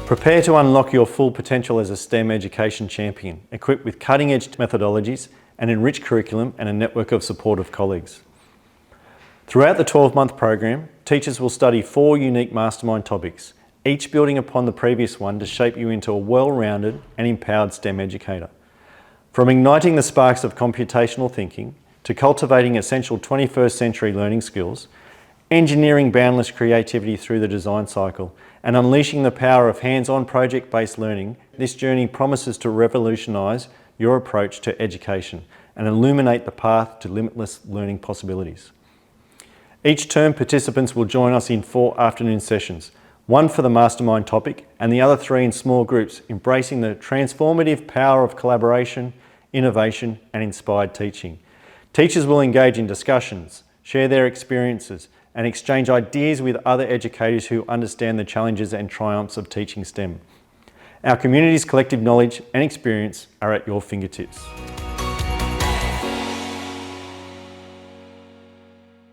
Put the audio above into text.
Prepare to unlock your full potential as a STEM education champion, equipped with cutting-edge methodologies, an enriched curriculum and a network of supportive colleagues. Throughout the 12-month program, teachers will study 4 unique mastermind topics, each building upon the previous one to shape you into a well-rounded and empowered STEM educator. From igniting the sparks of computational thinking, to cultivating essential 21st century learning skills, engineering boundless creativity through the design cycle, and unleashing the power of hands-on project-based learning, this journey promises to revolutionise your approach to education and illuminate the path to limitless learning possibilities. Each term, participants will join us in 4 afternoon sessions, one for the mastermind topic and the other 3 in small groups, embracing the transformative power of collaboration, innovation and inspired teaching. Teachers will engage in discussions, share their experiences and exchange ideas with other educators who understand the challenges and triumphs of teaching STEM. Our community's collective knowledge and experience are at your fingertips.